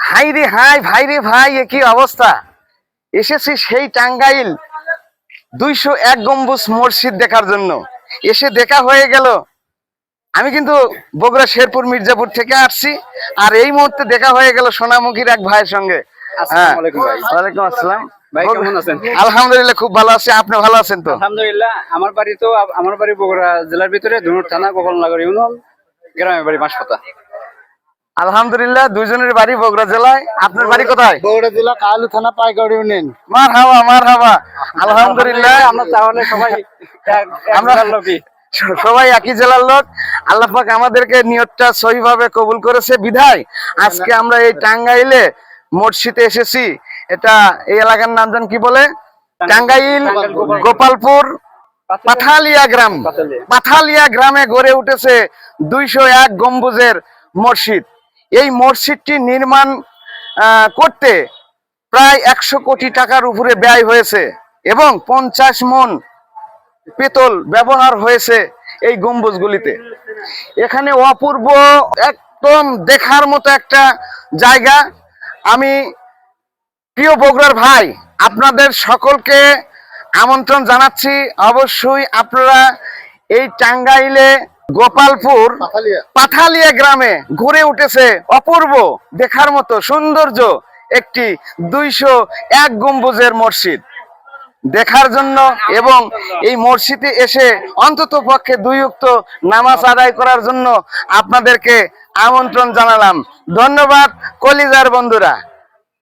High রে high, ভাই রে ভাই, এ কি অবস্থা! এসেছি সেই টাঙ্গাইল 201 গম্বুজ মসজিদ দেখার জন্য। এসে দেখা হয়ে গেল। আমি কিন্তু বগুড়া শেরপুর মির্জাপুর থেকে আসছি, আর এই মুহূর্তে দেখা হয়ে গেল সোনামুখীর এক ভাইয়ের সঙ্গে। আসসালামু আলাইকুম ভাই। ওয়ালাইকুম আসসালাম ভাই, কেমন আছেন? আলহামদুলিল্লাহ, খুব ভালো আছি। আপনি ভালো আছেন তো? আলহামদুলিল্লাহ। আমার বাড়ি বগুড়া জেলার ভিতরে ধুনুর থানা গোপালনগর ইউনিয়ন, গ্রামের বাড়ি বাঁশপাতা। আলহামদুলিল্লাহ, দুইজনের বাড়ি বগুড়া জেলায়। আপনার বাড়ি কোথায়? বগুড়া জেলা কালু থানা পাইকাড়ি ইউনিয়ন। মারহাবা মারহাবা। আলহামদুলিল্লাহ, আমরা তাহলে সবাই আমরা লোকই। সবাই একই জেলার লোক। আল্লাহ পাক আমাদেরকে নিয়তটা সহিভাবে কবুল করেছে বিধায় আজকে আমরা এই টাঙ্গাইলে মসজিদে এসেছি। এটা এই এলাকার নাম জান কি বলে? টাঙ্গাইল গোপালপুর পাথালিয়া গ্রাম। পাথালিয়া গ্রামে গড়ে উঠেছে 201 গম্বুজের মসজিদ। এই মসজিদটি নির্মাণ করতে প্রায় 100 কোটি টাকার উপরে ব্যয় হয়েছে এবং 50 মণ পিতল ব্যবহার হয়েছে এই গম্বুজগুলিতে। এখানে অপূর্ব, একদম দেখার মতো একটা জায়গা। আমি প্রিয় বগুড়ার ভাই, আপনাদের সকলকে আমন্ত্রণ জানাচ্ছি। অবশ্যই আপনারা এই টাঙ্গাইলে গোপালপুর পাথালিয়া গ্রামে গড়ে উঠেছে অপূর্ব দেখার মতো সৌন্দর্য একটি 201 গম্বুজের মসজিদ দেখার জন্য এবং এই মসজিদে এসে অন্তত পক্ষে 2 ওয়াক্ত নামাজ আদায় করার জন্য আপনাদেরকে আমন্ত্রণ জানালাম। ধন্যবাদ কলিজার বন্ধুরা।